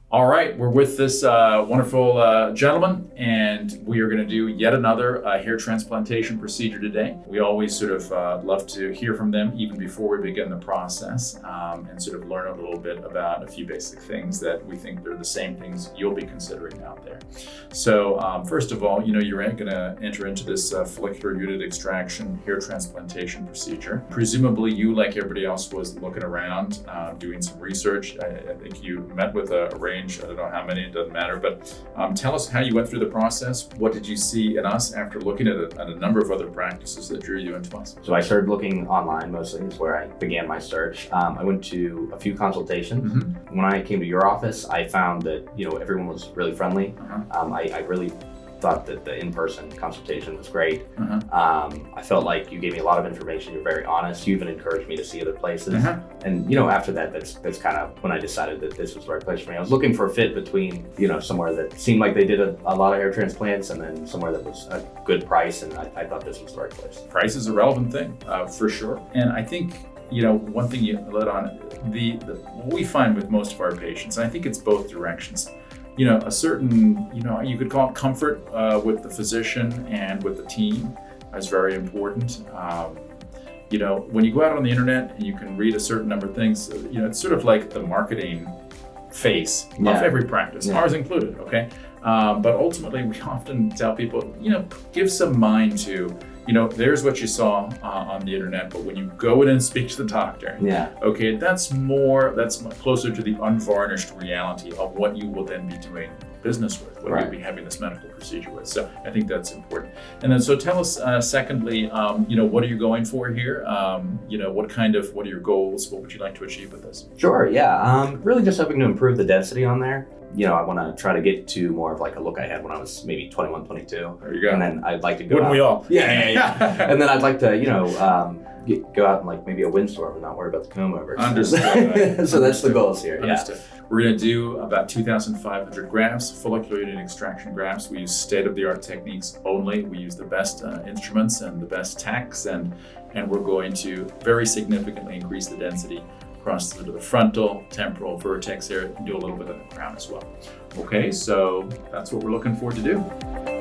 All right, we're with this wonderful gentleman, and we are going to do yet another hair transplantation procedure today. We always sort of love to hear from them even before we begin the process, and sort of learn a little bit about a few basic things that we think they're the same things you'll be considering out there. So first of all, you're going to enter into this follicular unit extraction hair transplantation procedure. Presumably you, like everybody else, was looking around, doing some research. I think you met with a range. I don't know how many, it doesn't matter, but tell us how you went through the process. What did you see in us after looking at a number of other practices that drew you into us? So I started looking online mostly, is where I began my search. I went to a few consultations. Mm-hmm. When I came to your office, I found that everyone was really friendly. Uh-huh. I really thought that the in-person consultation was great. Uh-huh. I felt like you gave me a lot of information. You're very honest. You even encouraged me to see other places. Uh-huh. And after that, that's kind of when I decided that this was the right place for me. I was looking for a fit between somewhere that seemed like they did a lot of hair transplants, and then somewhere that was a good price. And I thought this was the right place. Price is a relevant thing, for sure. And I think one thing you led on, what we find with most of our patients, and I think it's both directions. A certain, you could call it comfort with the physician and with the team is very important. When you go out on the internet and you can read a certain number of things, it's sort of like the marketing face of every practice, ours included, okay? But ultimately, we often tell people, give some mind to, there's what you saw on the internet, but when you go in and speak to the doctor, okay, that's closer to the unvarnished reality of what you will then be doing business with, what you'll be having this medical procedure with. So I think that's important. And then, so tell us, secondly, what are you going for here? What are your goals? What would you like to achieve with this? Sure, yeah. Really just hoping to improve the density on there. I want to try to get to more of like a look I had when I was maybe 21, 22. There you go. And then I'd like to go Wouldn't out. we all? Yeah. And then I'd like to, go out in like maybe a windstorm and not worry about the comb over. Understood. So that's the goals here. Understood. Yeah. We're going to do about 2,500 grafts, follicular unit extraction grafts. We use state-of-the-art techniques only. We use the best instruments and the best techs, and we're going to very significantly increase the density across the frontal, temporal, vertex area, and do a little bit of the crown as well. Okay, so that's what we're looking forward to do.